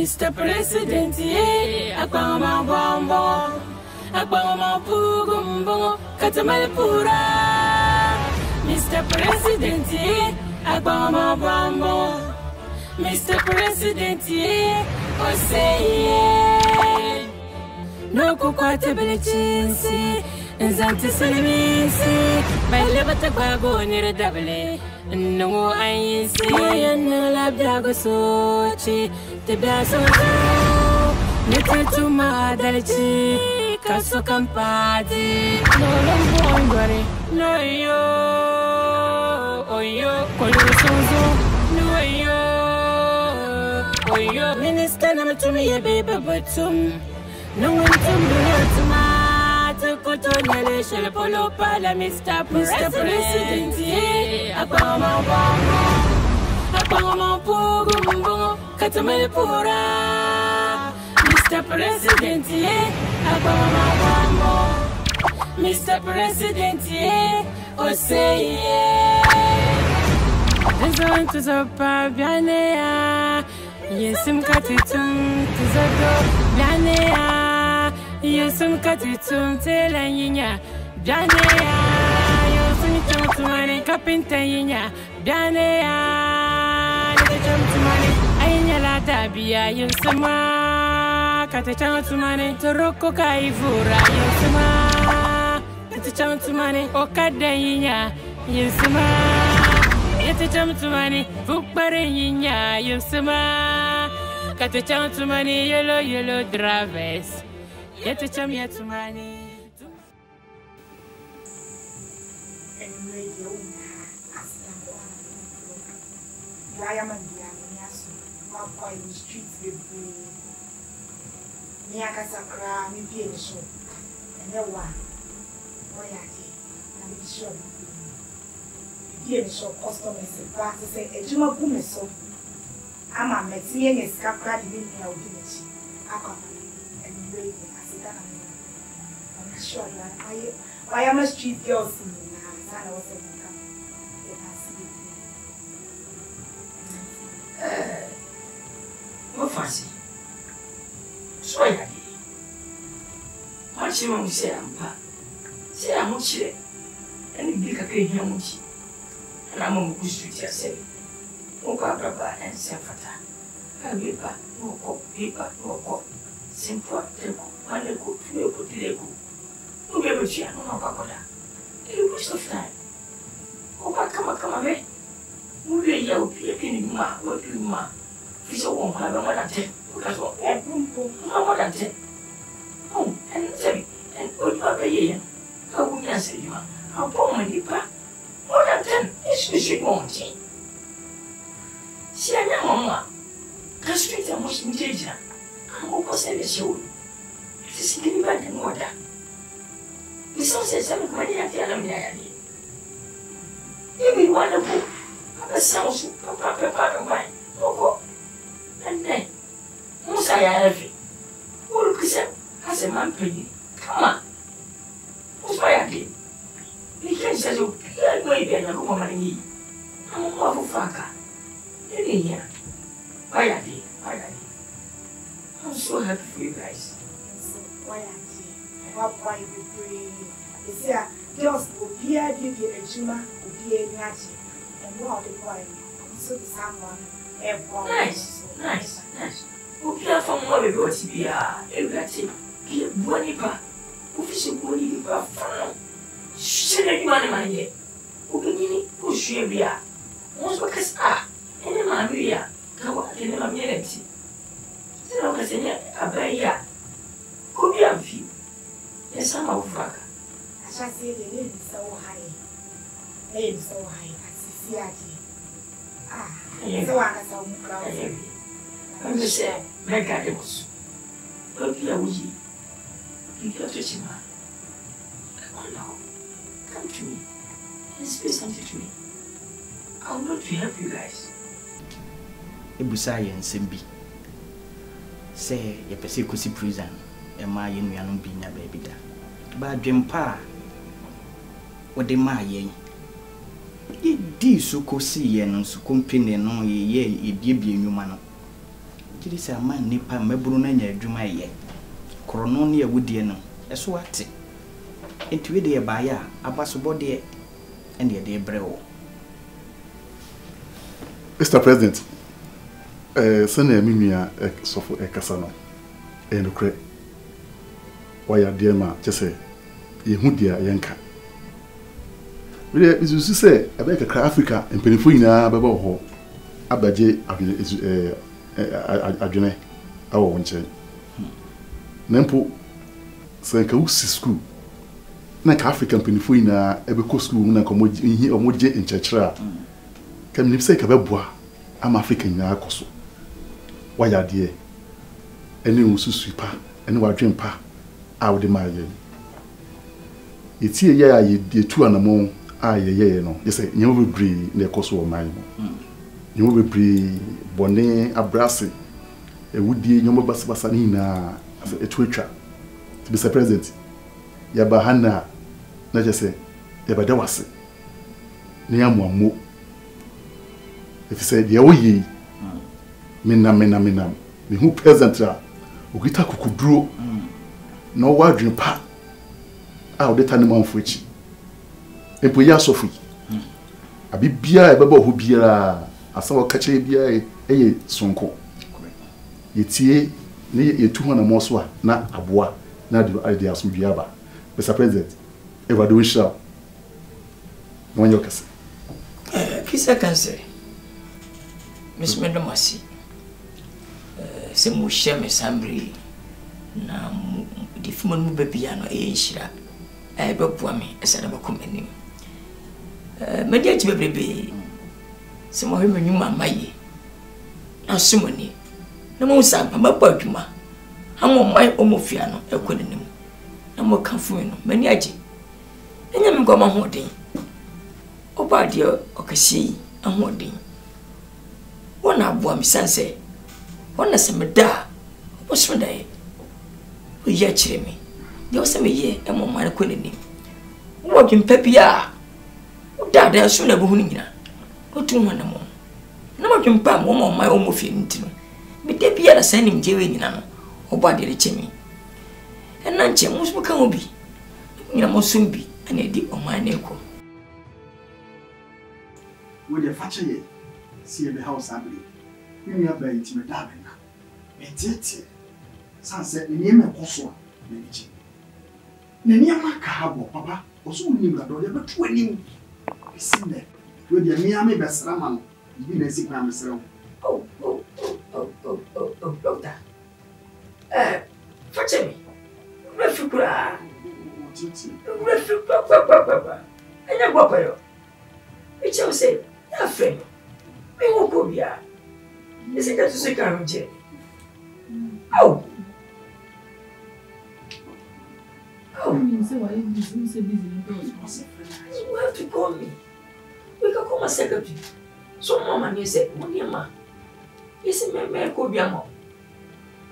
Mr. President, yeah, Akbama Bombo, Akbama Pugumbo, Katamalpura. Mr. President, yeah, Akbama Bombo, Mr. President, yeah, oh say yeah. No kukwatability, Zanti Salimisi, my liberty bago near the double. No, I see, and no labdago sochi, the basso. Little to my delichi, Casso Campati, no long worry, no yo, oh yo, no yo, Minister, I'm to me a baby, but no one to me, Cotonale, Polo Pala, Mr. President, Akbama Pugumbo, Katamalpura. Mr. President, Akbama Mr. President, oh say yeah. There's one to the Pabianea, yes, I'm cutting to the door, Bianea. Yosum katitum telanya Bianea Yosum tumane kapinta yinya Bianea Yosum tumane Ainya la tabia Yosuma Katacham tumane Toroko kaivura Yosuma Katacham tumane Okada yinya Yosuma Katacham tumane Fukbare yinya Yosuma Katacham tumane Yellow drivers. Yet to chum yet to money. And radio as Diamond Yamias, my boy in the streets with me. Niakasakra, me being so. And no one, boy, I'm sure. Being so customers, but to say a Juma Bume so. I'm a Mexican escapra in the audience. I come and radio. I'm sure I am a street girl singing now. I was what fancy? So I had much you say I'm pa. Say I'm much and the big a pay here much. And I'm on the street yourself. Oka and Safata. I will back, no cop, paper, no cop. Simple, one go to your good lego. No be able to no pagoda. A waste of time. Opa come away. Move your opinion, ma, what you ma. Fish won't have more than 10. Because what? More than 10. Oh, and 7. And what you are paying? How would you answer you? How poor money, pa? More than 10. It's the won't change. See, I am mamma. The streets are most intelligent. I'm over 7 show. It is getting back in order. The son says some money at the alumni. You be wonderful. Papa sounds Papa of mine. No, and then, Musa, I have it. All Christian has a man penny. Come on. What's my idea? He can't say, you are going to be a woman. I'm a awful fucker. Any here. Why are they? I'm so happy for you guys. Why are you? Why you pray? You see, just will be a baby and Juma will be a nachi. And what the boy? So the someone. Nice. Okay, from what we got to be a everything. Be a bonipa. Official bonipa. Shut any man in my head. Openini, push you every year. Once because and the man we are. Come on, in the community. So, I say, a bear. Could be a few. Yes, I'm a fucker. I shall say the name is so high. Name so high as Ciati. So I saw proud. I'm just saying, make a dose. Don't be a wee. You got to see my. Oh no. Come to me and say something to me. I would love to help you guys. Ebusai and Simbi say, a persecution prison, and my young being a baby. But Jempa, what the my It did so co see and so company no ye, it be a human. Kiri say man nipa meburu na nya adwuma ye. Krono ne awudie no. Eso ate. Enti we de ba ya abaso de ene de brewo. Mr. President, sene minua sofo ekasa no. Enokre. Waya de ma chese yehu dia yenka. We izusu say abeka kra Africa empenifo nyina beba ho abaje adwene awo wonche. Nempo senka usi school na ka African empenifo nyina ebeko school na komoji omoje enchechera. Kam ni say ka beboa am African nyina akoso. Waya de ene ususu pa ene wadwen pa awde maye. Iti ya ye tu anamo ye no. Yes, you will be the cost of mine. You will be bonnet abrasi. A woody no basanina as a twitcher. To be President. Yabahana, not just say, Yabadawasi. Niamu. If you said, Yawi, Minam, me who present her, Ugita Kukudro, no word pa. Out the time of which. Empoya Sophie. Abi bia e baba ho bia asa wo kache bia eye sonko. Yetie ne yetu ho na mo so a na aboa na de idea so bia ba. Mr. President, Evado Wisha. No one kase. Kisa kan say. Miss Mendomasi. Se mo shame sambri na difumon mu bebia no e nhira. E bepua me esa na bakomanim. Media chibebrebe se mo hweme nyuma maye na sumoni na mo sampa mabwa adwuma ha mo mai omofia no ekonenim na mo kafu no mani age enya me goma hoden oba de okasi ahoden wona aboa mi sanse wona se meda obo dai o ya chire mi de o se me ye e mo mai ekonenim wo dwempa bia Dada suna buhu nyina. Otu hwana mo. Na madwempa mo mo mai omofie ntino. Me de bia na sanim jewe nyina no. Oba de rechemi. Ena nche mo so ka obi. Nyina mo sumbi ana di oman na eko. We de fache ye. See the house abli. Me ya ba intime da be na. Me tete. Sanse ni me koso na nichi. Na ni amaka habo papa. Oso ni mra do de betu anim. Isinde we dia miami besra ma no bi na si kwa mesra Oh doctor fache mi refikura refikura enya gwa yo eche o se ya fe mi wo ko bia ese ka tu se ka nje oh You say why you so busy in those? You have to call me. We can call my secretary. So mama you say, Moniama. You see me ko bia mo.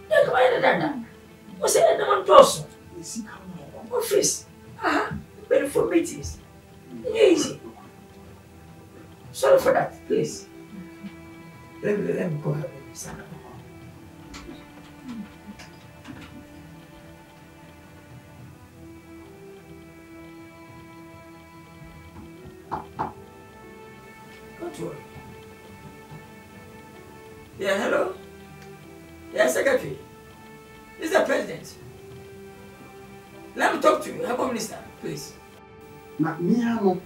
Ya ko ina dada. O say na man toso. You see come Office. Very for meetings. Easy. Sorry for that, please. Let me go have a son. Don't worry. Yeah, hello? Yeah, secretary. This is the president. Let me talk to you, Help Minister, please. Na me ano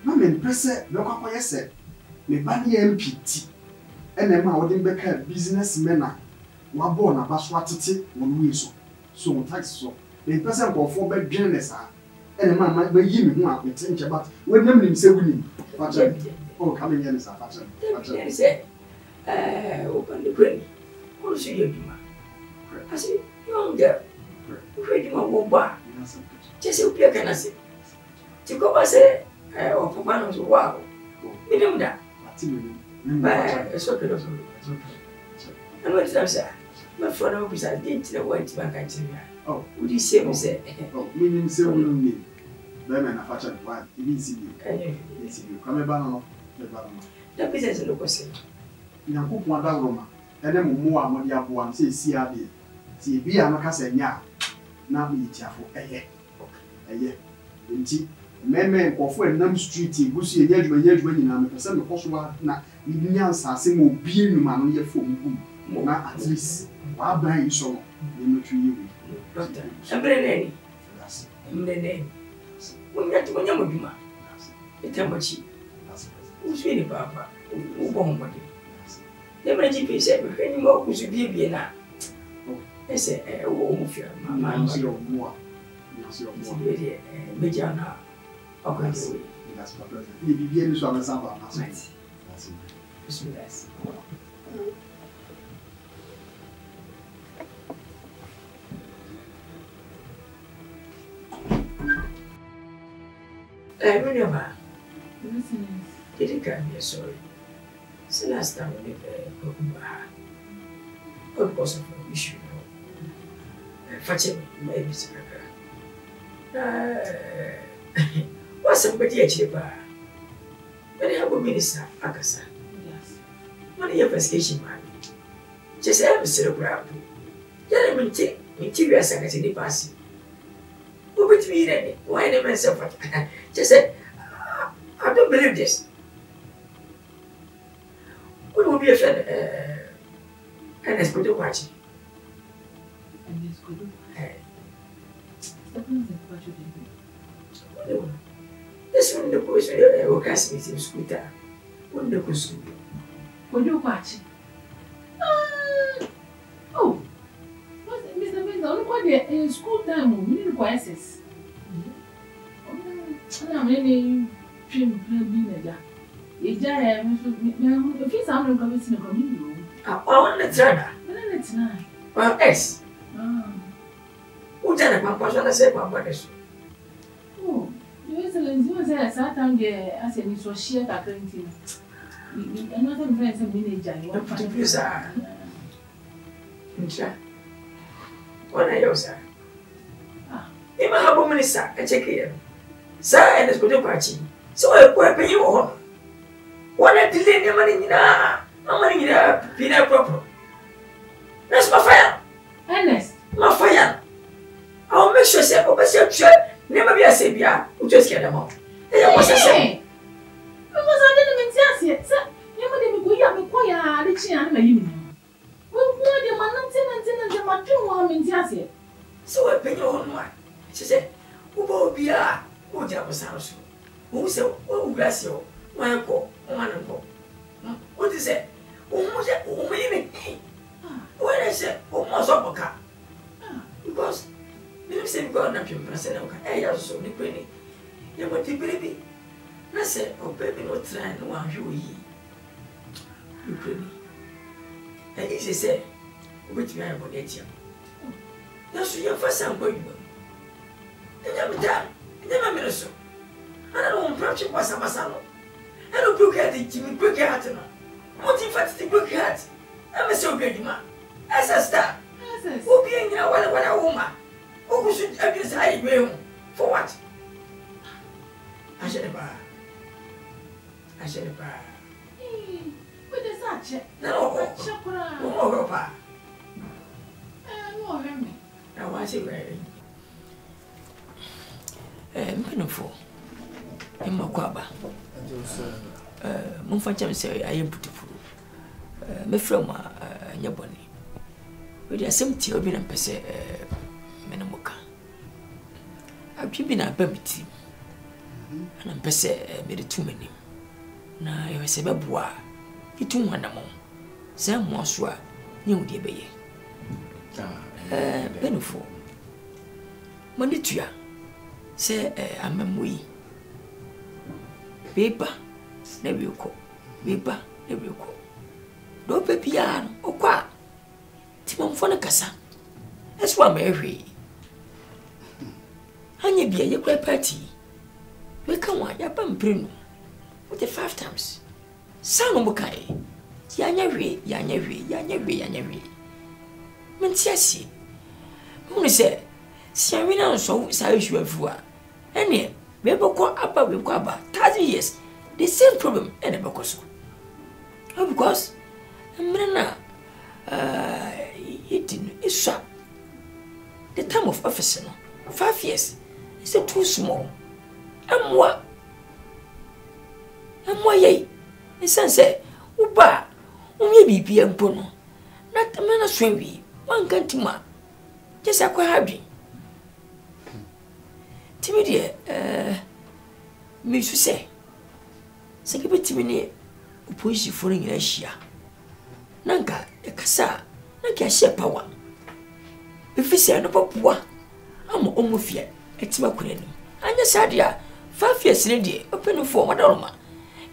na me pese me kwakoye se me ba ne MPT ene ma wo dem beka businessmen na wa bo na ba so atete wonu yeso so mo tax so me pese nkofo ba dwen ne sa ene ma ba yi me ho akwete nche bat we nem nim se wuni facha o ka me nyane sa facha Facha say open the brain. What should you do? I say, young girl, ready my woba. Just you play can I say? To go by say, or for one of the wow. We know that. It's okay, it's okay. And what did I say? My friend always I did to the white bank and oh, would you say me say? Oh, meaning say we don't need. Then I facha one, even see you. Come back no. The business look say. Nyankopon da roma ene mumu a mo dia bo am se si ade ti bi a no ka se nya na me tiafo eye nti meme nkofo enam street egusu ye adwuma nyina me pese me koso na ni nya nsase mo bie numa no ye fo mu na at least wa ban iso no me no twi ye doctor embrene munya moduma etamachi usu ni papa ubo mbode nemre jipi se be ni mo kusu bie na ese wo mu fia mama no se o mo Mediana. Okay. That's perfect. Il vit bien sur la samba. Merci. Merci. Remember, did you sorry? So last time we because of an issue. Fetching maybe what's somebody actually by? When I have a minister, Akasa. Yes. What are your investigation, man? Just have a cerebral. Tell him material secretary in the past. Who would be ready? Why am I so fat? Just say, I don't believe this. What would be a friend? And it's good to watch. And it's good to this one, the boys will cast me to scooter. When the school. When you watch. Oh, Mr. Benz, only quite in school time, we need quizzes. I'm any trim being a giant. If you sound like a community, I want the trainer. It's not. Well, yes. Who done a pampas when I say pampas? Oh, Your Excellency, you say a certain day as a Miss Rochelle Acquainting. Another friend, a manager, you want to be, sir. What are you, sir? You may have a minister, a check here. Sir, and it's good to party. So I pay you on. What I delay your money now? No money in a peanut proper. That's my fire. Ernest, my fire. I'll make sure say never be a savior who just get them out. Because I didn't mean to say, you wouldn't go up with Koya, the chin and the evening. We want your man and my 2 women just yet. So I pay your own one. She said, who will be a who was house? Who said, oh, bless you, my uncle, one uncle. What is it? Oh, meaning? When I said, oh, most of a car. Because you say, God, not your person, I also the penny. You want the baby? I said, oh, baby, no trying to want you. You penny. And he said, which man will get you? That's your first time going. And never done, never minute so. And I don't want to pass a masano. I don't broke at the Jimmy Brook hat. What if it's the brook hat? I'm a so good man. As a star. Who being in a woman? Who should have this high way for what? I should have bar. What is that? No, Chopra. No, Remy. Now, what's it wearing? Pinafore. In Makwaba. Mumfacham say, I am beautiful. Me from Yaboni. With the same tea, I've been a Menamoka. I've been a baby team. And I'm pese made too many. Na you say, Babua, you 2 1 more. Sam Moswa, you dear baby. Benefo. Monditua. Say, I'm a wee. Paper, never you call. Paper, never you call. Do baby yarn, or qua. Timon Fonacasa. That's why Mary. Hanya be a great party. We come on, ya bam bruno. With the 5 times. Son of Mokai. Yanyawe. Mentiasi. Who say, Sarina so size you have. And we have got up with Quaba 30 years. The same problem, and a bocoso. Oh, because I'm Isha. The time of office, 5 years, is too small. And what? Ye? The son said, Uba, be a bono. Not a man of swimmy, one cantima. Just a quadrant. Timmy dear, Miss say, say, give it to me, push you for in Asia. Nanka, a cassa, Nanka share power. If you say no papa, I'm almost fear, it's my queen. And yes, idea, 5 years lady, open for Madonna.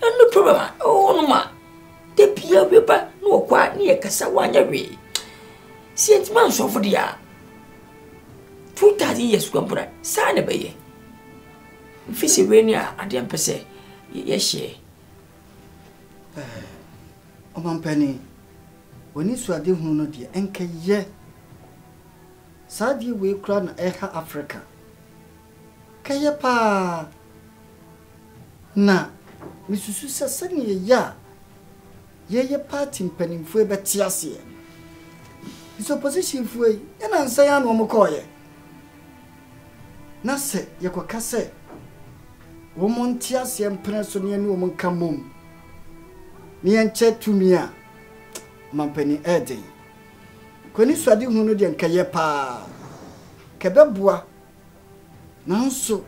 And no problem, oh, no, ma. The Pia River, no quite near Cassawanya Ray. See it months over the year. 2,000 years, Gumpra, sign a bay. If you see Rania, I didn't say, yes, she. Oh, my penny. When you saw the Huno, dear, and can ye. Sadie we crown Eha Africa. Kaya pa. Na, Mrs. Susa Sunny ya. Ye party penning for Batiasia. His opposition for an answer on Mokoye. Nase, Yakokase. Woman Tiasia and Pennsonian woman come home. Me and chat to me. Mampeni Eddie. Kweni swadi hunu de nkaye pa kebeboa nanso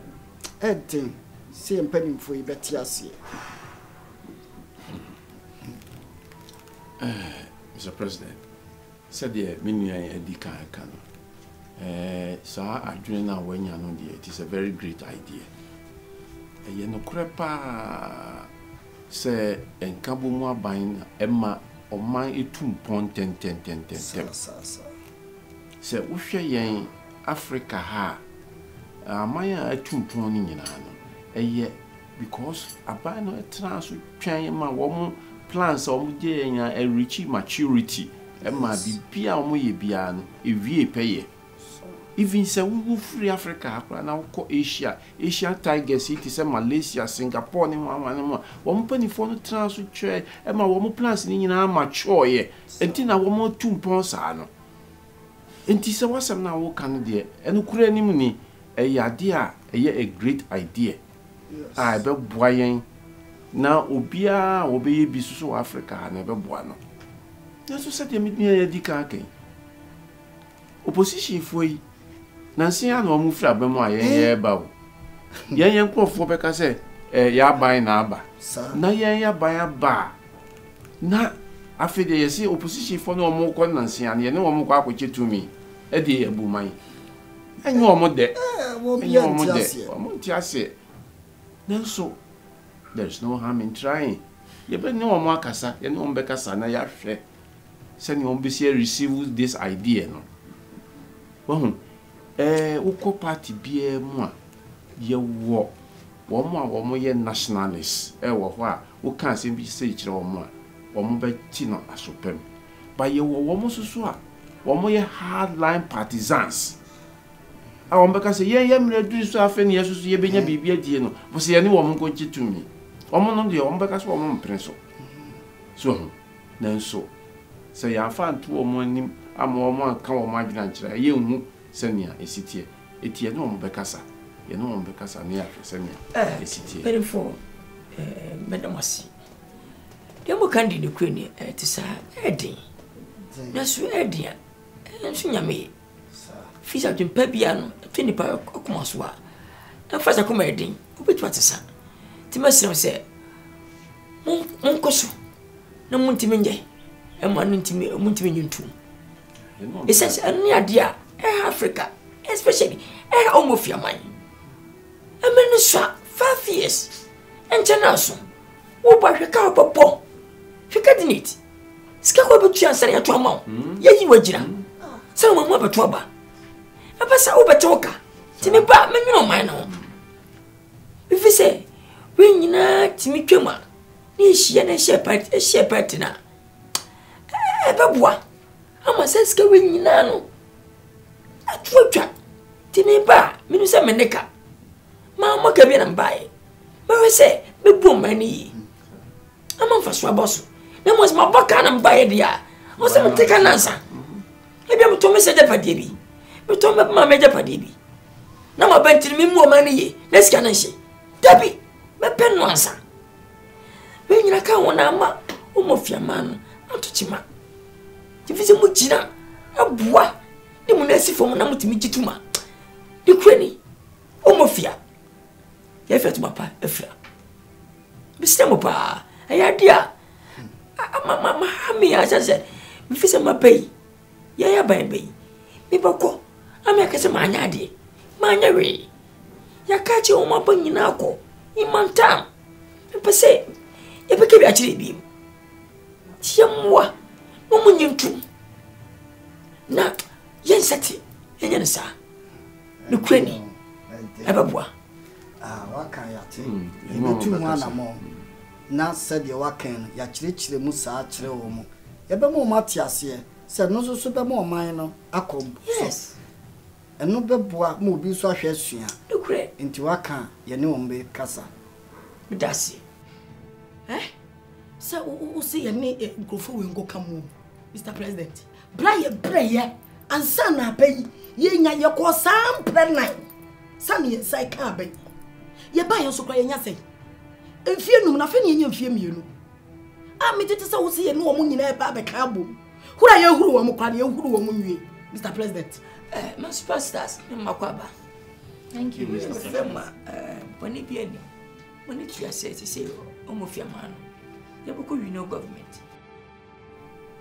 eden se mpanimfo ibeti ase Mr. President said the menu edika kano sa adwene na wanya no de it is a very great idea ye no krepa se enkabo mu aban emma Oman etum pon 10 se wohwe yen Africa ha amaya etum pon ni nyina no eye because aban no etra so twan ma wo plans o mu je nya a reach maturity e ma bibia o mu ye bia no ewie peye even se we free Africa akra na ko Asia Tigers it is Malaysia Singapore ni mo wo panifo no transo twa e ma wo plans ni nyina mature ye enti na wo tumpon sa no enti se wasam na wo kan de eno kura ni mu ni e yade a a great idea a be boyen na obia obeye bisusu Africa na be boa no yeso se de mi ya di ka kan opposition foi Nancy and one fra bemo aye ba o yen krofo beka se ya ban na aba na yen ban ba na afede yesi opposition for no mo ko Nancy and yen no mo ko akoche tumi e de ebu man enye o mo de o mo ti ase nanso there's no harm in trying ye be ne o mo akasa ye ne o be kasa na ya hwe se ne o be see receive this idea no wo uko party bia mu a ye wo mo ye nationalists wo ho a wo kan se bi se kire wo mo be ti no asopem ba ye wo mo susu a wo mo ye hardline partisans a wo be ka se ye mre du so afa ne yesusu ye benya bibia die no bo se ye ne wo mo ko chitumi wo mo no de wo be ka so wo mo mprenso so nanso se ya fa nto wo mo anim ama wo mo aka wo mo adwena nkira ye hu senia esitie etie no mbekasa ye no mbekasa ne afre senia esitie very for medamasi demo kandi ne kwani tisa edin na so edin enso nyame fisa tempa bia no twini pa okumaso a na fasa kuma edin obetu atesa timasiro se mon koso na muntimi nje e ma muntimi nyuntum esase ani adia Africa, especially Omofia man. A minister 5 years. And Janaso. Who by the car pop? She can't it. Scalp to answer your trauma. Yet you were jam. Someone more trouble. A passa over talker. Timmy Bat, me no minor. If you say, when you not Timmy Kuma, she and a shepherd now. Eh, Babua. I must ask a ring you know. Atwatwa timi ba minu se meneka ma ka bi na mbae ma we se be bom mani ama fa so aboso na mo se ma baka na mbae dia o se me take nansa e bia me to me se japade bi me to me ma me japade bi na ma bantiri me mu o ma ne ye na sika na hye dabi me pen no ansa we nyina ka wona ama o mo fiama no antochima ti fi se mu gina abua ni mu na si fo mu na mutimi gituma di kwani o mo fia ye fa tuma pa afia bi se mo pa aya dia ma mi ya se mi fi se ma pay ya ban bay mi bako ami akase ma anya de ma anya we ya ka che o ma ban nyina akọ imanta mi pese ye peke bi akire bi tiamwa mo munyintu na yensati yenya sa ne kwani ababua waka ya te ebetu mu anamo na said wakan ya chire mu saa chire wo mu ebe mu matiase se no so be mu oman no akom yes eno beboa mu obi so ahwe asua dukure nti waka ye ne ombe kasa midasi se o se ye ne grofo we ngo kamu Mr. President braye ansa na bayi ye nya ye ko sam pregnant sani sai ka bayi ye ba ye so kwa ye nya sei enfie num na fe ne ye nya enfie mienu a me tete se wo se ye ne wo mu nyina e ba be ka bom hura ye huru wo mu kwa ye huru wo mu nwie Mr. President my superstars makwaba thank you Mr. President boni biani boni tuase se o mo fiama no ye boko union government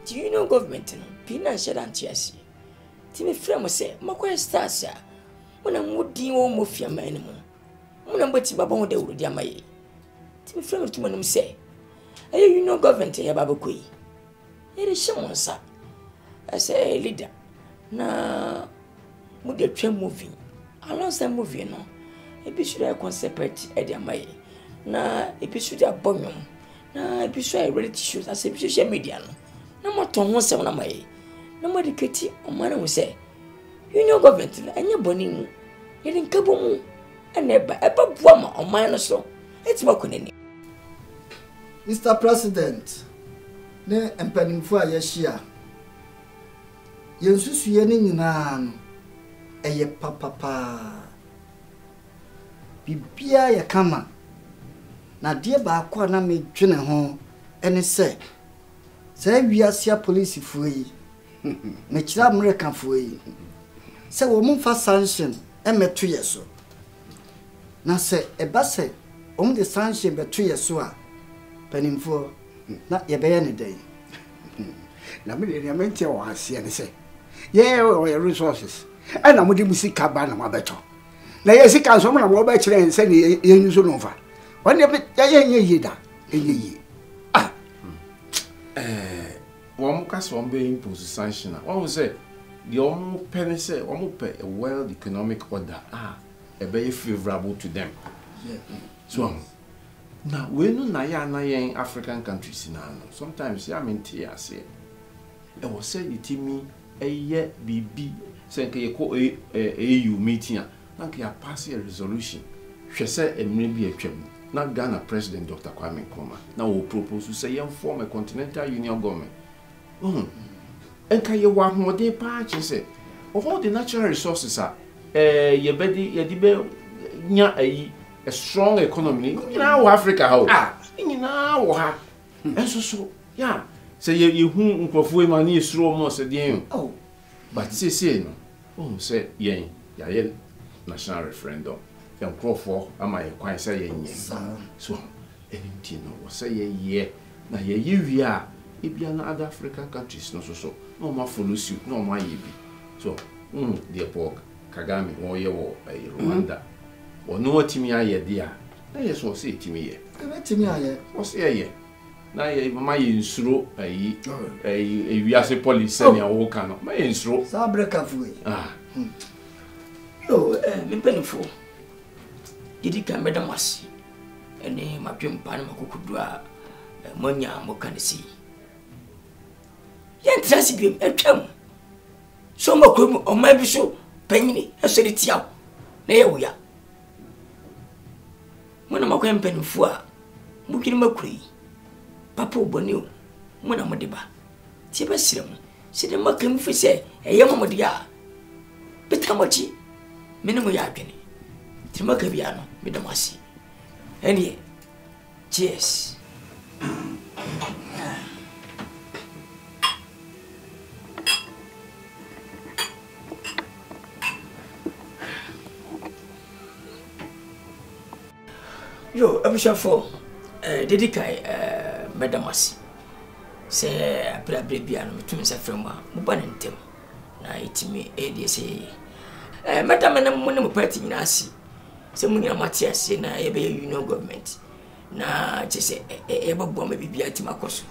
the union government no financial antiasi ti me frɛ mo sɛ makoy stars a mona mudin wo mo fiama ne mo mona mbati baba ho da wurudi amaye ti me frɛ mo tumanum sɛ aye union government ya baba koyi ere shimonsa as a leader na mu de twa movie alongside movie no episode a concept e de amaye na episode a bonum na episode a reality shows as a social media no na mo ton ho se na amaye na mo de keti o mara wo se union government na anya boni mu ye de nkabo mu na eba bua ma o man no so eti ba konani Mr. President ne empanimfo a yehia yensusuye ne nyina no eye papapa bibia ye kama na de ba akọ na medwene ho ene se wiasia police fuyi me kira American fuyi se wo mfa sanction emeto yeso na se eba se de sanction beto yeso a panimfo na ye be ne dai na me de mente wo ase ne se ye resources ana mo de musika ba na mabeto na ye sika so mo na wo ba kire se ne ye nyuso no fa wone be ye yida enye yi one case one be impose sanction one say the penny say pay a world economic order a very favorable to them so now we no na ya African countries now sometimes ya menti ya say e was say the team eye bibi say ke ko AU meeting na ke pass a resolution hwe say emre bi atwam na Ghana President Dr. Kwame Nkrumah na will propose to say form a continental union government enka ye wa hode pa che say all the natural resources are ye be nya a strong economy nyina wo Africa ha nyina wo ha enso so ya say ye hu nkrofo ma na esuro mo se den but say no say yen ya ye national referendum nkrofo ama ye kwan say yen so anything no wo say ye na ye wi a ebia na other African countries no so no ma follow suit no ma ye bi so the Paul Kagame won ye wo Rwanda no otimi aye dia na ye so say etimi ye etimi aye o say ye na ye ma ye nsuro wiase police ne wo kan no ma ye nsuro sa breka fuwe no me penifo gidi kan medam wasi ene mapempa na makokudu a monya mo kan si yen trasi bi etwam so makomu o ma bi so panyini asori tiaw na ye wuya mona makwem penifo a mukiri makuri papa oboni o mona modeba Tiba siram. Sidi makem fi say e yam dia. Betamochi. Minimo ya adwene. Timaka bia no medamasi. Eni. Cheers. Yo, abishafo dedikai medamasi. Se abra bia no metumi se frema mo ba ntem na itimi edi se madam na mo ne mo party nyina asi se mo nyina mate ase na ye be union government na je se e babo ma bibia ti makoso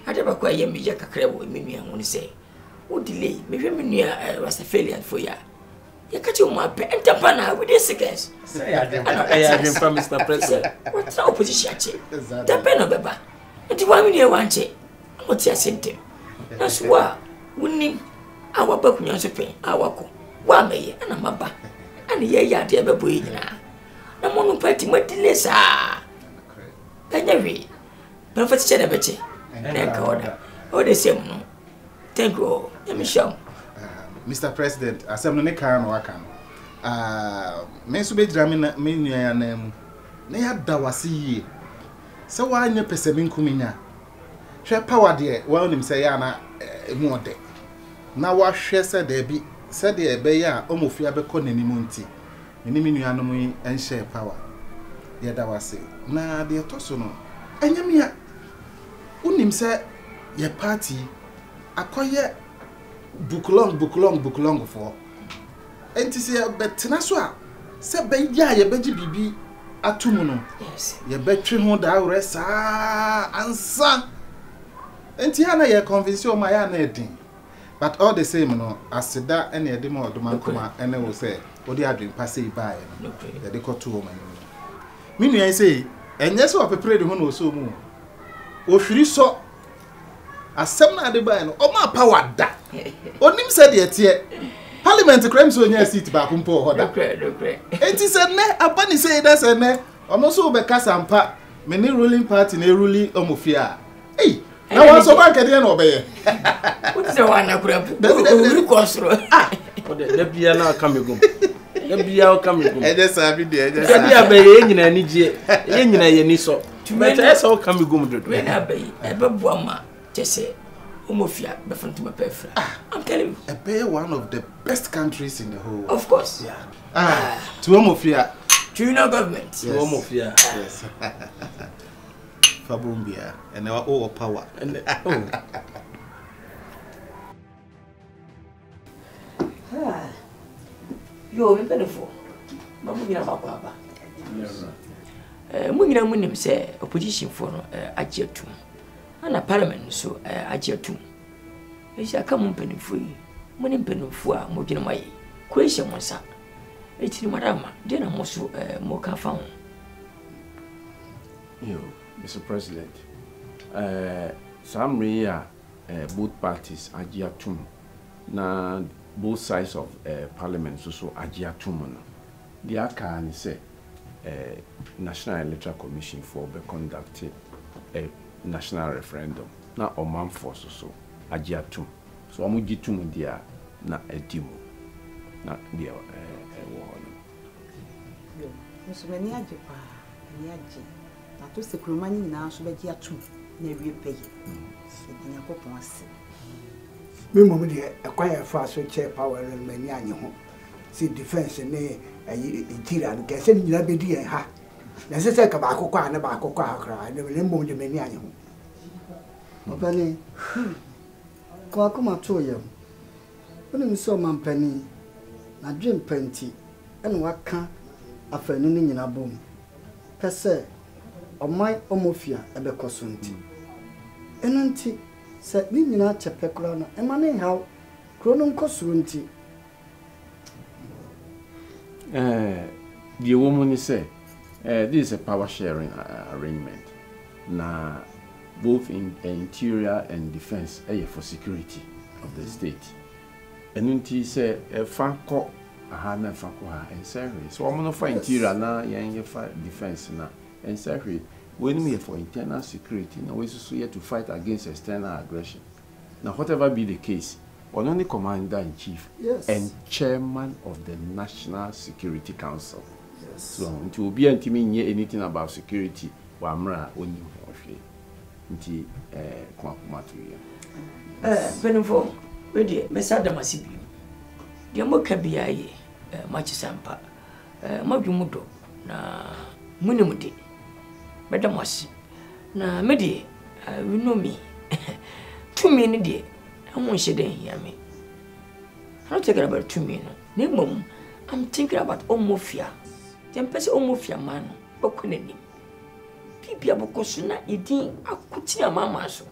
ade ba kwa ye me je kakra bo me nua ho se o delay me hwe me nua Rastafarian for ya ye ka ti o ma pe entapa na we dey seconds say I dem from Mr. President what na opposition che da pe no beba nti wa me nua wanche o ti asente na so wa woni awa ba kunya so pen awako wa meye ana maba ana ye ya de bebo yina na mo no party madilesa kanyawe ba fati che na beche na ka oda o de sem no thank you emission Mr. President asem no ne kan no aka me so be jira me nua ya na mu na ya da wase yie se wa anya pese me nkuminya hwe power de wa onim se ya na mu ode na wa hwe se de bi se de ebe ya omofia be ko nanimu nti eni me nua no mu enhye power ya da wase na de toso no anyamia onim se ye party akoye book long for enti se betena so a se be ya ye beji bibi atumu no yes ye betwe ho da awre sa ansa enti ya na ye convince o ma ya na edin but all the same no asida ene ede ma odoma kuma ene wo se odi adwen passe bae no ye de koto o ma ni mi nua say enye se opepere de ho no so mu o hwiri so asem na ade bae no o ma power da onim se de tie parliament crime so nya seat ba kumpo ho da enti se ne abani se da se ne omo so be kasa mpa me ni ruling party na ruling omofia eh na wa so bank de na obeye what is one na kura uri kosro o de bia na kamegum da bia o kamegum e de sabi de da bia be ye nyina ni je ye nyina ye ni so but e so kamegum dodo we na be e be boama chese omofia be fantu be pefra I'm telling you Ebe one of the best countries in the whole world. Of course yeah to omofia to union government to omofia yes Fabumbia and our all power and yo me benefo mamu nyina makwa ba mu nyina munim se opposition for no agiatum ana parliament so agiatum esi aka mu benefo yi munim benefo a mo dwene mai kwehye mo sa etiri madama de na mo so mo ka fa ho yo Mr. President some real both parties agiatum na both sides of parliament so agiatum no the aka ni say National Electoral Commission for be conducted a national referendum na omam force so agiatum so amu gitum dia na edimu na dia wo yo musumani agipa ni agi na to sekromani na so be giatum na wie peye se dinya kopon ase me mom de akwaya fa so chair power and many anye ho si defense ne interior no kese ni na bedi en ha na se ka ba akokwa na ba akokwa akra ne me mom de many anye ho opani ko akoma to yam oni mi so mampani na dwen panti ene waka afanu ni nyina bom pese omai omofia ebekoso nti eno nti se ni nyina chepe kura na emane haw krono nkosoro nti the woman say this is a power sharing arrangement na both in interior and defense for security of the state and until say fanko aha na fanko ha and service so omo no for interior na yen for defense na and service when we for internal security now we so here to fight against external aggression Now, whatever be the case, only commander-in-chief and chairman of the National Security Council. Yes. So, it will be until me anything about security. Wamra only nti kuma to you. Benefo, we dey mesa da masibi. Dia mo ka bia ye machi sampa. Madwumudo na munimude. Beda mosi. Na me dey we know me. To me ni dey. Am won shede hia me. I'm not thinking about to me no. Mom, I'm thinking about omofia. Dem pese omofia man bokuneni. Bibia bokoso na edin akuti amama so.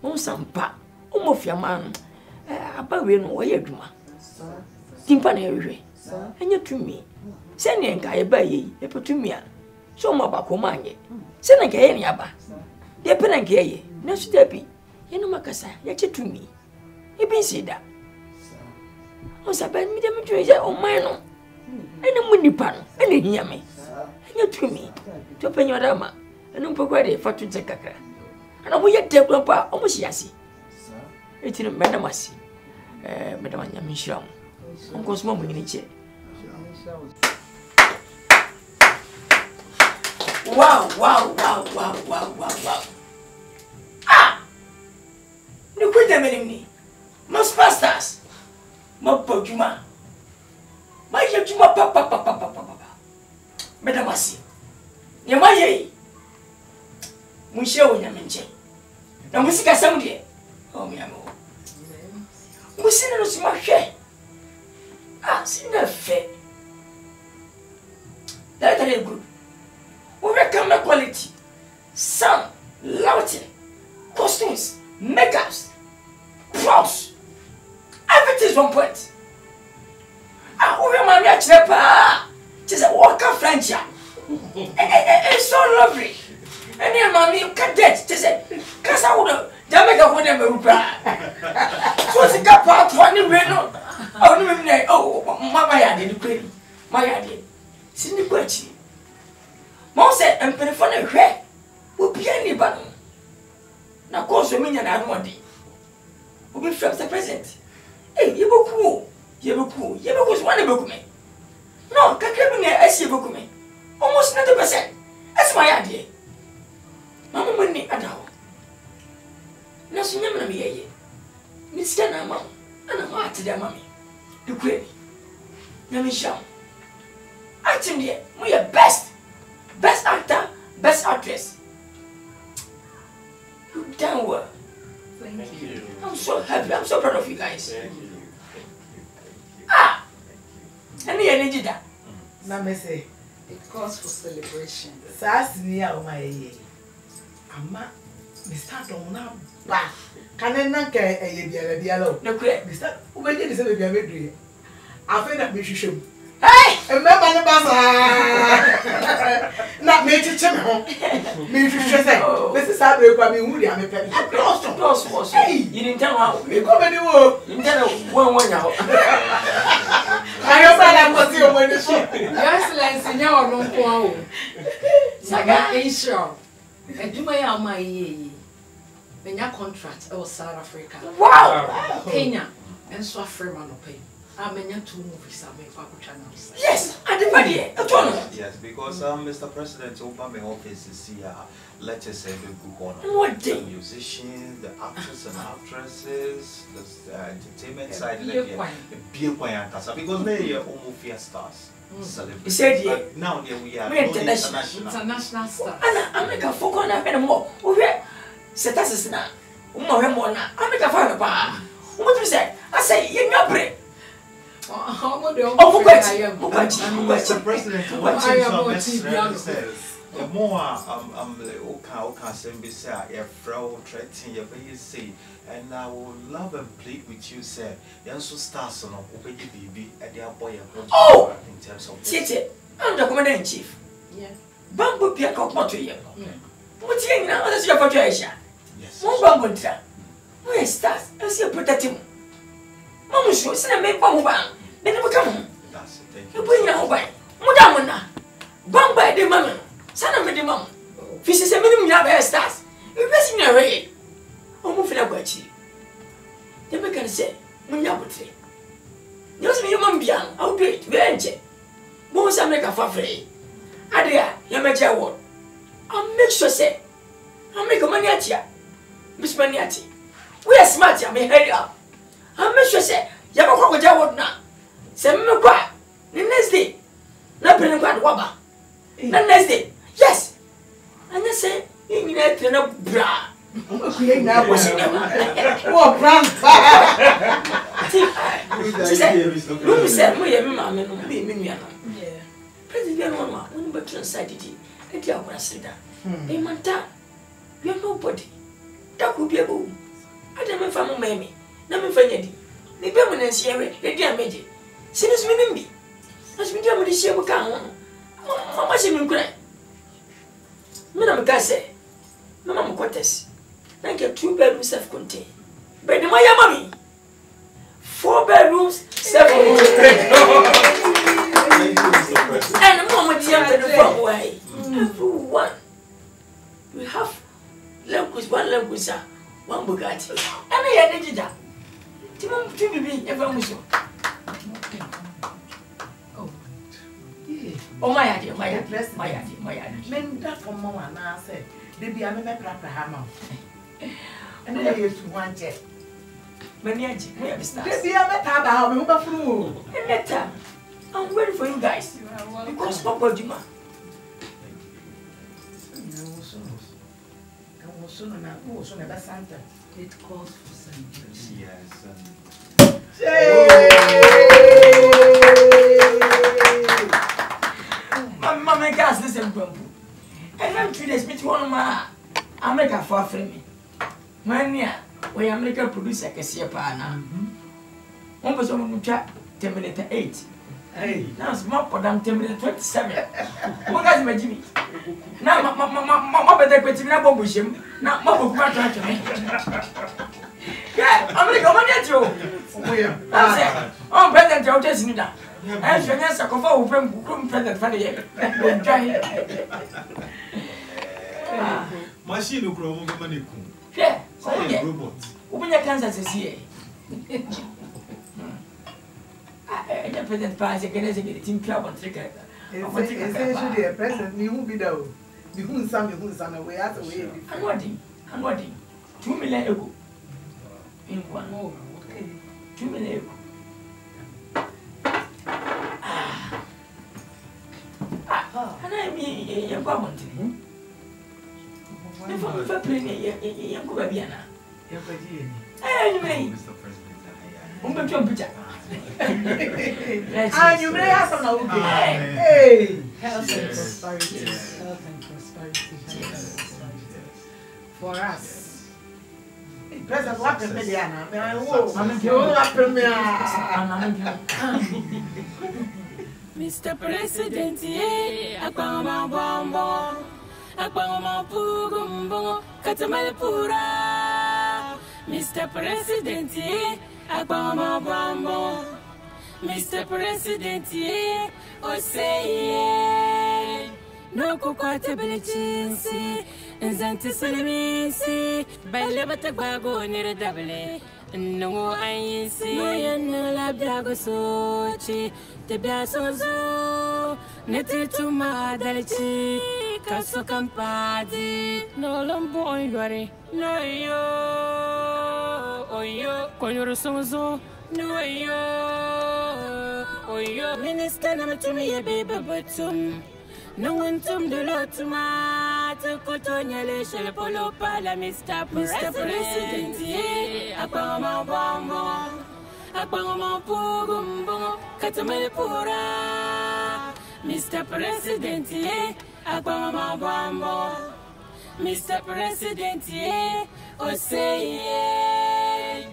Won sampa omofia man abawe no wo ye adwuma. Timpa na yewe. Anya tumi. Se ne nka ye ba ye, e potumi a. So mo ba ko manye. Se ne nka ye ne aba. Ye pe na nka ye. Na so da bi. Ye no makasa, ye chetumi. E bin sida. On s'appelle mi dem tu je o man no. Ene mu nipa no, ene hia me. Anya tumi. To penyo dama. Enu mpokwa de fatu kakra. Ana wo ye de pa o mo siasi. Eti no medamasi. Medama nyame hira. On konsuma mo nyini che. Wow. Ah! Ni kwenda menimni. Mas pastors. Mapojuma. Maye juma papa. Medamasi. Nyamaye. Mushe onyamenche. Na musika samudie. Oh miamo. Musina no simahwe. Ah, sina fe. That is good. We recommend quality. Sound, lighting, costumes, makeups, props. Everything is on point. Ah, we man ya chepa. Just a walker French. It's so lovely. And your mommy cadet, just say, Cassa would Jamaica would never reply. So it's a cup of 20 reno. Oh, Mama did pretty. My idea. Cindy Birchie. Mom said, and Penifone hair will be anybody. Now, course, women and I want it. Will be from the present. Hey, you book cool. You was one book me. No, Kakabine, I see book me. Almost 90%. That's my idea. Mamma money at all. Now, she never me. Miss Tana, Mom, and I'm out to their mammy. The query. Let me show. I think we are best actor, best actress. You done well. Thank you. I'm so happy. I'm so proud of you guys. Thank you. Ah! Any energy that? Mama say it calls for celebration. Sass near my Ama, Mr. Donna, bah, can I not get a yellow? No, Mr. Who made this a baby? I feel that we should. Hey, remember the bazaar. Not made to tell me. Me, say, Mrs. Sabri, but me, would have a pet. Close was. Hey, you didn't tell how we come anymore. You tell one out. I hope I was here when the ship. Yes, let's see now. No, Saga is sure. And do my my when your contract or South Africa. Wow! Kenya and South Africa pay. I'm in 2 movies. I make channels. Yes, and the body. Yes, because Mr. President opened my office to see let's just say the good one. The musicians, the actors and actresses, the entertainment side, the beer point, because they are almost stars. Celebrate. Now we are international stars. I make a folk on a more. Okay, set us now. I make a fire bar. What do you say? I say, you're not brave. Mr. President, the more okay, say a fraud threatening you say, and I will love and plead with you, sir. You also stars on obey baby and their boy in terms of Tite, I'm the commander in chief. Yeah. Bamboo Pia Cockmot to you. What's your now? That's your situation. Yes. One bamboo. Where stars? I see a protecting. Mamma should send a make bamboo. They never come. That's it. You bring your way. Mudamana. Bamba de mamma. Son of the mum. Fish is a minimum stars. You're pressing your way. I'm moving about you. Bian, I'll do it, Benji. Most America for free. Adia, Yamaja word. I'll make sure, say, I'll make a maniatia. Miss Maniati. We are smart, I may hurry up. I'll make sure, say, Yamaja word now. Say, Mukwa, the next day. Not bring quite wabba. The next day, yes. And you say, you need to know bra. Oh, grandpa! She said, "Who said, we are mamma, be me." President, when you translated it, and you are considered. A manta, you are nobody. That could be a boom. I don't know if I'm a mammy. Never find it. The permanent share, the dear major. Since me, as we do with the share of Kang. How much you cry? Madame Casse, Mamma Cortes. Like a 2-bedroom self-contained. But the my mommy. 4 bedrooms, 7 and a moment younger the wrong way. Everyone. We have Lemkus, 1 Lemkus, 1 Bugatti. And I had it. Timon to be ever was. Oh, my idea, my idea. Men that for Mamma and I said, Baby, I'm a crap hammer. And then I used to want it. Many are business. Baby, I'm a tab, I'm a fool. And that time, I'm ready for you guys. Because Papa Jima. I was soon and I was on a Santa. It calls for Santa. Yes. Mamma gas listen, Bumble. And I'm 3 days between one of my America for me. Mania, we American producer can see a partner. One person who chat 10 minutes 8. Hey, now small for them 10 minutes 27. What guys, my Jimmy? Now, my better question about him. Now, my book, my yeah, I'm going to go on you. That's it. Oh, President, you're just in that. And you're not a couple of President Fanny. Machine will grow over money. Yeah, robot. Open your Kansas is here. I President Pass again as a team club on Tricker. Essentially, a president, you won't be there. You won't some away out of way. I'm waiting. 2 million ago. In one more, okay. 2 million ago. And I mean, you're going to him. If I'm playing a young Kubabiana, anyway, Mr. President, and you may have some hey, health and prosperity. Health and prosperity for us. President, what the Mediana? Mr. President, yeah, Akbama Bombo, Akbama Pugumbo, Katamalapura. Mr. President, yeah, Akbama Bombo, Mr. President, yeah, or say, no compatibility, and Zantisalimisi, by Lebatabago near a double. No, I see, no, la Blago Sochi, the Biasozo, Netty to Madalchi, Caso Campadi, no Lombo, no, yo, Coyorosozo, no, yo, Minister, never to me a baby, but no one told the Lord to my Cotonia, le Polo Pala, Mr. President, yeah, Akbama Bombo, Akbama Pugumbo, Katamalapura. Mr. President, yeah, Akbama Bombo, Mr. President, yeah, or say, yeah.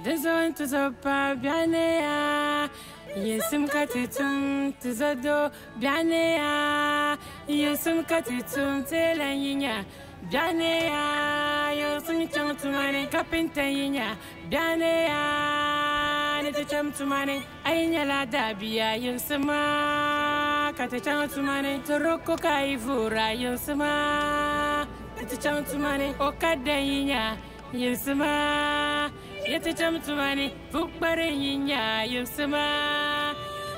There's one to the Pabianea. Yesum katitum tizado bianea. Yesum katitum telanya bianea. Yesum chum to money capintainia bianea. Little chum to money ainya la dabia. Yesuma katicham to money to roko kaivura. Yesuma katicham to money okadainia. Yesuma Yet a chum to money, book barring ya, you summa.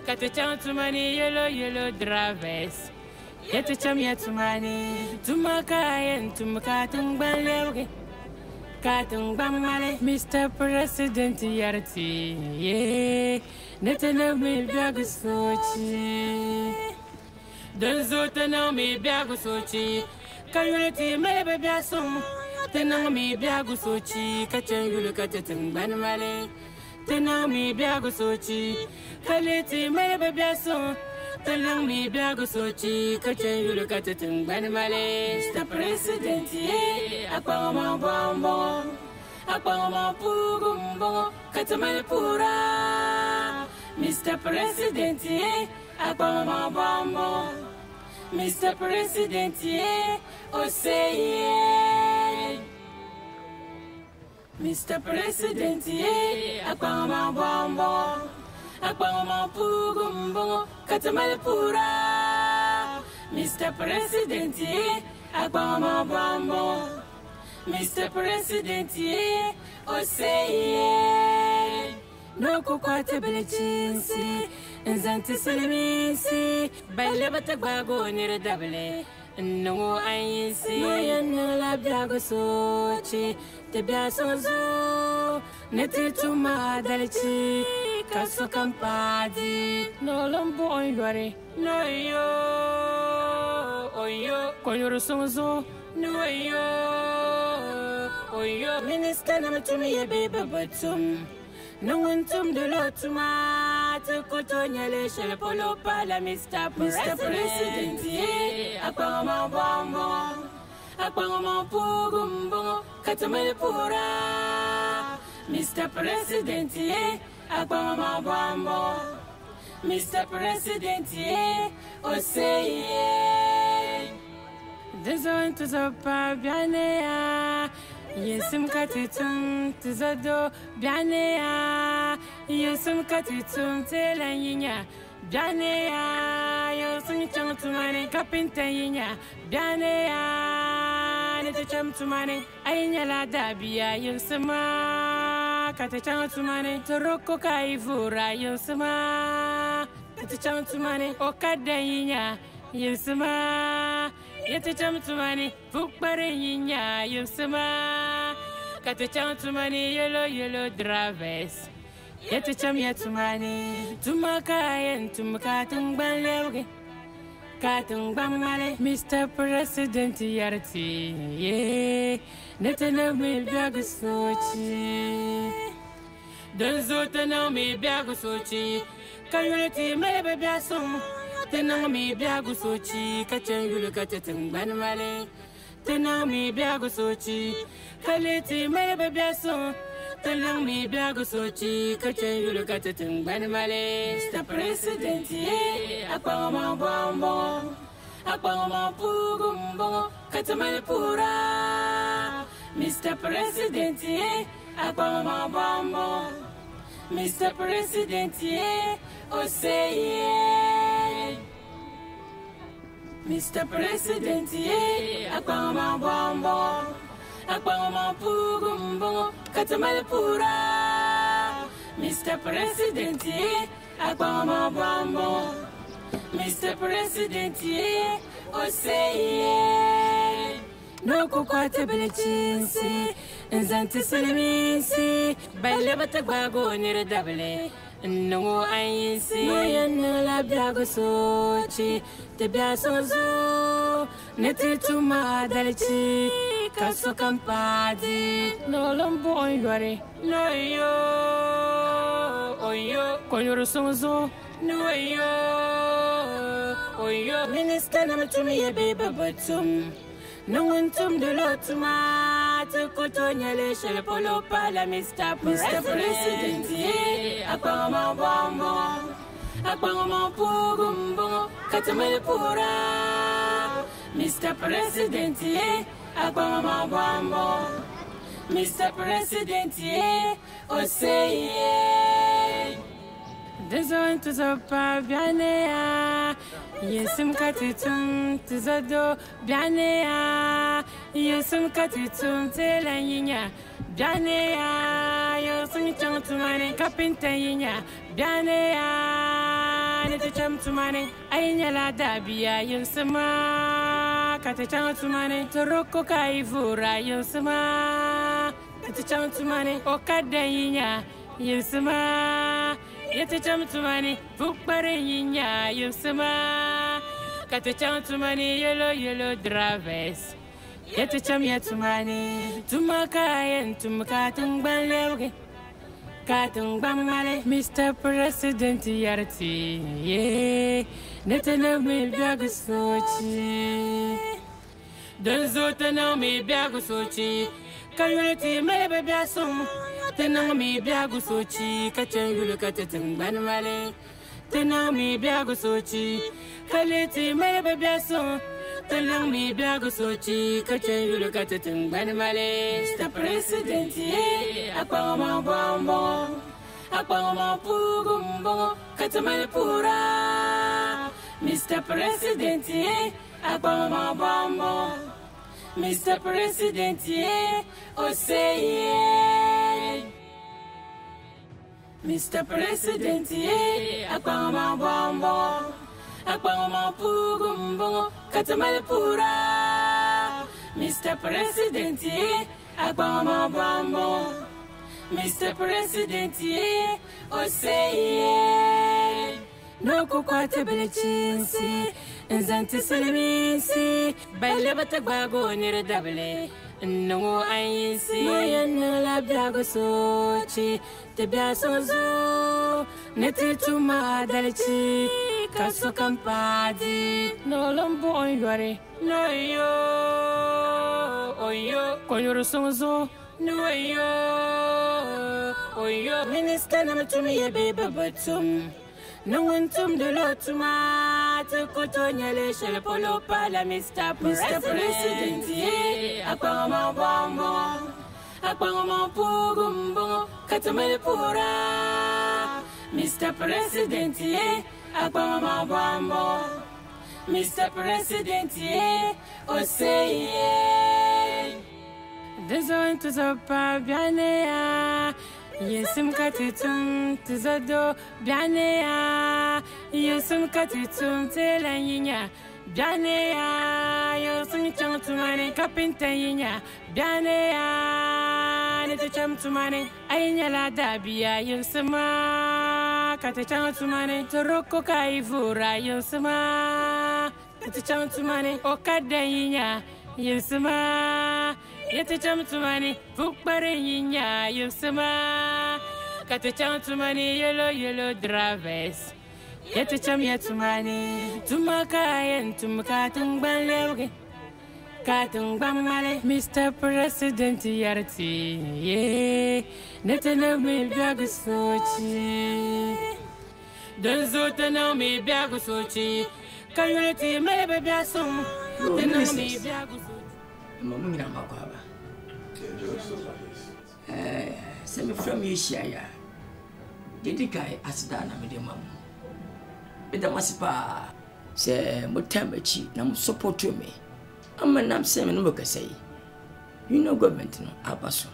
Cut a chum to money, yellow drivers. Yet a chum yet to money, to Makai and to Makatung Ballet. Katung Bamale, Mr. President Yarti, yeah. Netana me Biagosochi. Don't zotana me Biagosochi. Community maybe Biasum. Tena me Biagosochi. Catching you look at it in Banmale. Tena me Biagosochi. Kaliti maybe Biasum. Tena me Biagosochi. Catching you look at it in Banmale. Mr. President, yeah. Apama Bambo. Apama Pugumbo. Katamale Pura. Mr. President, yeah. Apama Bambo. Mr. President, yeah. Oh, say yeah. Mr. President, yeah. Apama Bambo. Apama Pugumbo. Katamale Pura. Mr. President, yeah. Apama Bambo. Mr. President, yeah. Oh, say yeah. No kukwate belechinsi, nzanti salimisi, baile batagbago nire double, no ayinsi, no yana la biago sochi, te biasonzo, neti tuma dalichi, kaso kampadi, no lombo oilware, no yo, oyo, koyoro sonzo, no yo, oyo, minister na matumi ye baby batum. No one tum de l'automate, cotonnier chez le polo par la Mr. President, yeah. Apparemment bonbon, apparemment pugumbo, katamele pura. Mr. President, yeah. Apparemment bonbon, Mr. President, yeah. Oh, say yeah. Désolé, tout ça pas bien, yeah. Yesum katitum tizado bianea Yesum katitum telanyinya bianea Yesum chantumane kapinta yinya bianea Nete chamtumane ainya la dabia Yesuma kate chantumane toroko kaivura Yesuma kate chantumane okada yinya Yesuma Yet chum to money, book barring ya, you summa. Cut a chum to money, yellow drivers. Yet chum yet to money, to Makai and to Makatung Ballet. Katung Bamale, Mr. President Yarti, yeah. Netana me Biagosochi. Don't zotana me Biagosochi. Community maybe Biasum. Tena me Biagosochi, catching you look at it in Banmale. Tena me Biagosochi, Kaliti maybe Biason. Tena me Biagosochi, catching you look at it in Banmale. Mr. President, yeah. Apama Bambo, Apama Pugumbo, Katamale Pura. Mr. President, yeah. Apama Bambo, Mr. President, yeah. Oh, say yeah. Mr. President, yeah. Apama Bambo, Apama Pugumbo, Katamale Pura. Mr. President, yeah. Apama Bambo, Mr. President, yeah. Oh, say yeah. No kukwate belechinsi, nzanti salimisi, baile batagbago nire double. No ayinsi, no yana la biago sochi, te biasonzo, neti tuma dalichi, kaso kampadi, no lombo oilware, no yo, oyo, koyoro sonzo, no yo, oyo, minister na matumi ye baby batum. No one tum de l'automate, cotonnier chez le polo par la Mr. President, yeah. Apparemment bonbon, apparemment pugumbo, katamele pura. Mr. President, yeah. Apparemment bonbon, Mr. President, yeah. Oh, say yeah. Désolé, tout ça pas bien, yeah. Yesum katitum tizado bianea Yesum katitum telanyinya bianea sing chang to money, kapinta yinya, biane ya, nete cham to money, ainya la dabia, yusama, kate chang to money, toroko kaivura, yusama, kate chang to money, okada yinya, yusama, yete cham to money, bukbare yinya, yusama, kate chang to money, yellow drivers. Yet cham yet money, to Makayan, to Makatung Banlewge, Katung Bamale, Mr. President Yarti, ye, Netana me Biagosochi. Don't zota now me Biagosochi, community maybe Biasum, Tenang me Biagosochi, Kachan you look at it in Banmale, Tenang me Biagosochi, Kaleti maybe Biasum. Telang mi biago sochi, kacang you look at it in Banmale, Mr. President, Apama Bombo, Apama Pugumbo, Katamalpura, Mr. President, Apama Bombo, Mr. President, oh say, Mr. President, Apama Bombo. Apama Pugumbo, Katamalpura, Mr. President, Apama Bombo, Mr. President, oh say, no coquatability, and Zantisalamisi, by Lebatagbago near the double. No, I see, no, la Biago Sochi, the Biasozo, netted to my Dalichi. Kaso kampadi no lombo oyore no yo oyo konyoro sonzo no yo minister na matumi ya beba batum no wantum de lotuma te kotonya le shele polo pala Mr. President apama pugumbo katamale pura Mr. President Apama Bombo, Mr. President, oh say, there's one to the Bianea, yes, some catitum to the do, Bianea, yes, some catitum telling Bianea, yes, some chunk to money, capinta, Bianea, little chum to money, Aina la dabia, yes, some. Kate chang to money, Toroko kaivura, Yosama. Kate chang to money, Okada yinya, Yosama. Yete chang to money, Bukbare yinya, Yosama. Kate chang to money, yellow drivers. Yete chang yet to money, to Makayan, to Makatung Banlewge. Katung Bamale, Mr. President Yarti, ye, Netana me Biagosochi. Don't zota now me Biagosochi, community maybe Biasum, then me Biagosochi. Mamma Makaba. Send me from you, Shia. Did the guy ask Dana with your mum? With the Masipa, say, Mutambachi, no support to me. I'm an saying, look, I say, you know, government, no, Abaso.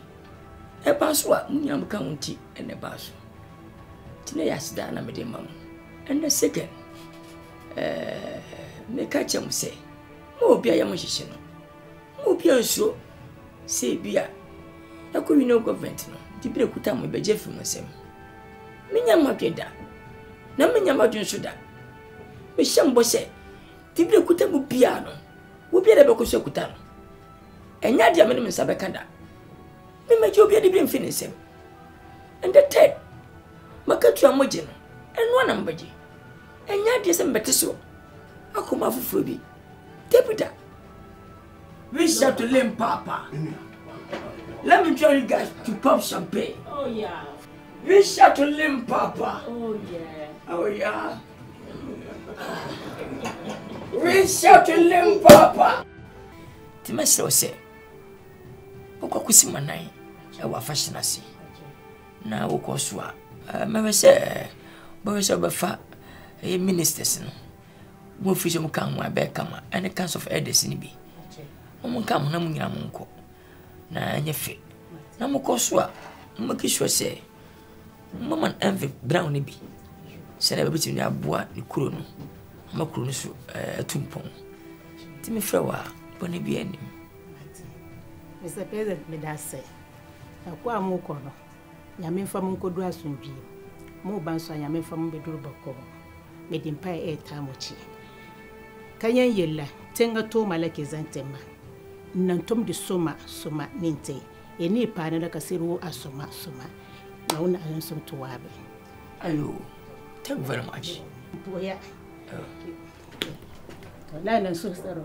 A Baswa, Munyam County, and a Baso. Today, I sit down with your mum. And the second, me catch him say, oh, be a musician. Oh, be so, say, be a. I could know government, no, the break with time with Jeff from the same. Minyam Mapeda. No, Minyam Suda. Miss Shambo say, the break with them piano. We be able to kutan. And Nadia Minimum Sabakanda. We may you be able to finish him. And the third, Makatu Mojin, and one ambaji. And Nadia Sambatiso. Akuma Fubi. Deputa. We shall to Lim Papa. Let me join you guys to pop champagne. Oh, yeah. We shall to Lim Papa. Oh, yeah. Oh, yeah. We shout to Lim Papa. Timester say, Oko Kusimanai, our fashion. Now, Okoswa, Mary say, Boris Oberfa, a ministers, no fish come my back, and a cast of Edis in be. Come, Namunyamunko. Na, and your feet. Namokoswa, make sure say mama envy brown ni bi se na be bitimi aboa ni kuro no ma kuro no so atumpon ti me fra wa boni bi anim Mr. President me da say akwa mu ko no nyame mfa mu nkodu asomdwi mu ban so nyame mfa mu beduru bako me dimpa e ta mochi kanyen yella tenga to malake zantema nantom de soma ninte eni pa na ka siru asoma na una ansom to wabe ayo thank you very much boya la na so sero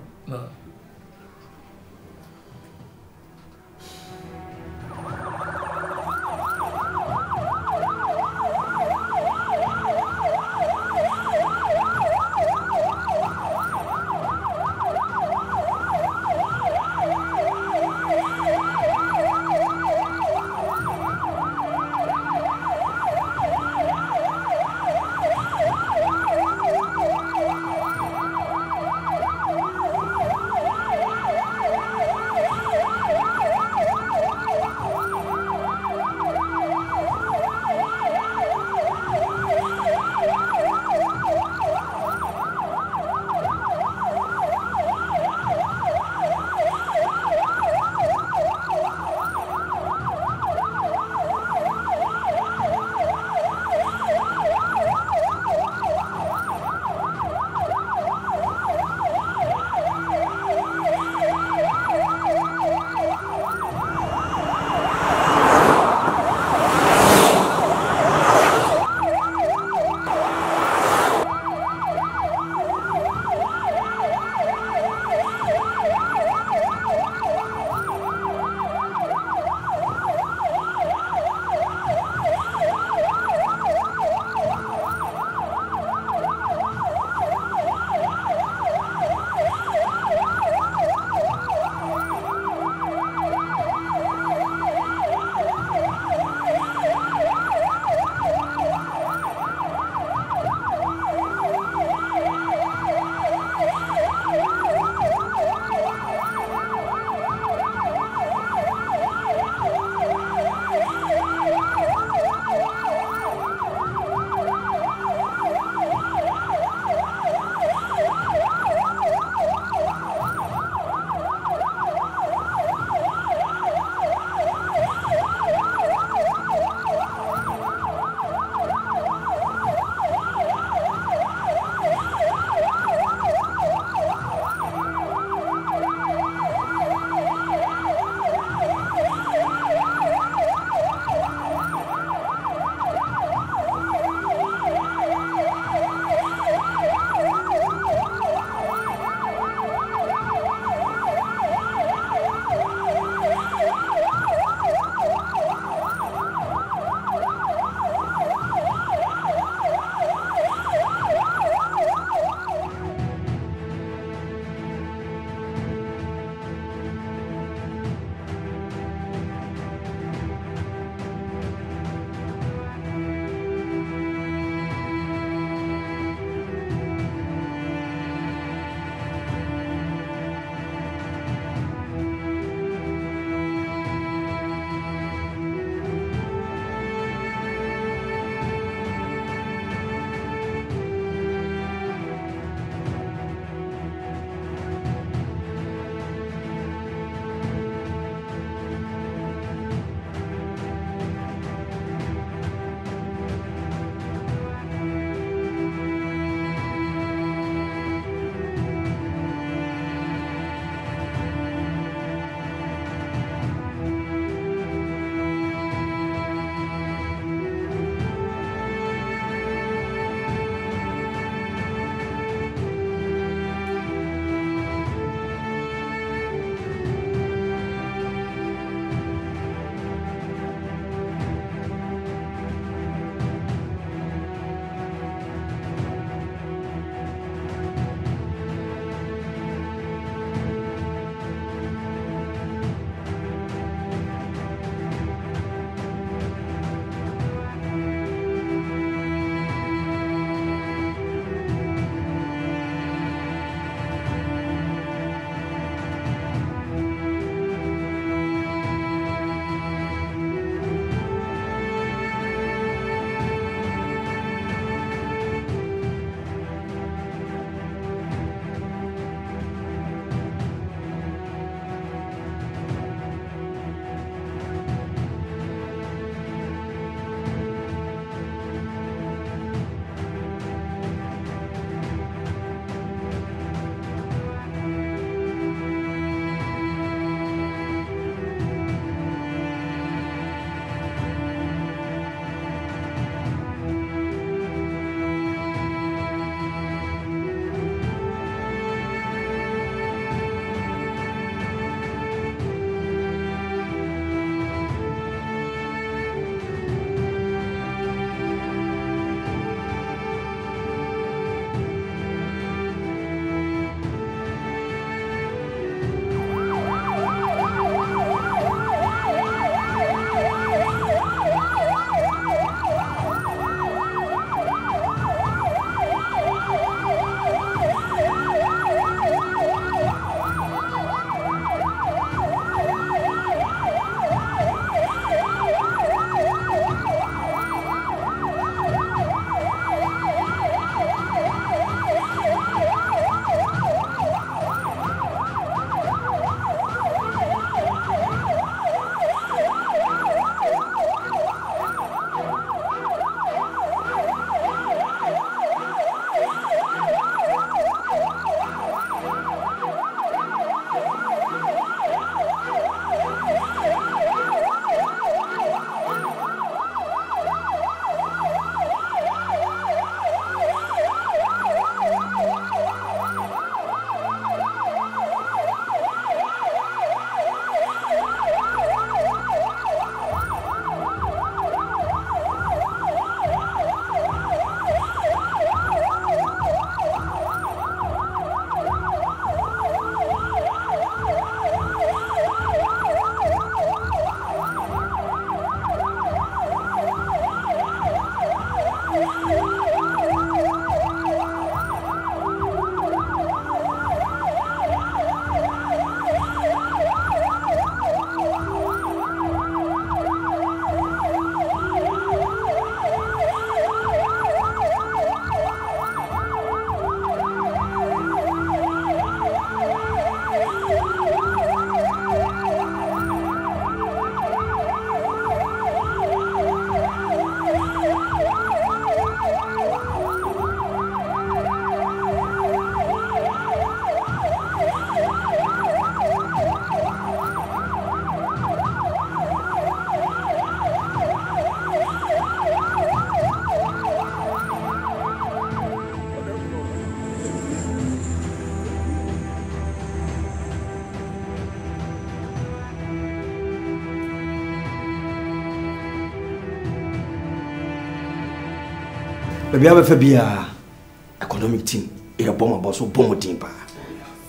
Baby, I have a economic team. You're a bomb boss or bomb team.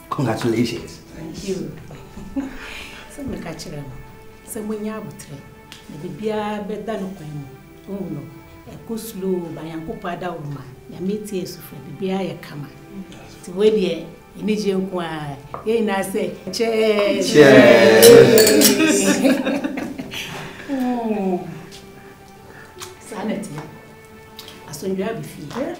Congratulations. Thank you. So, my catcher, some when you have a train, maybe a better no pain. Oh, no, a go slow by Uncle Pada Uma. Your meat is for the beer, come on. To wait here, you need your choir. And I say, cheers. Sanity. As soon as you have a fever.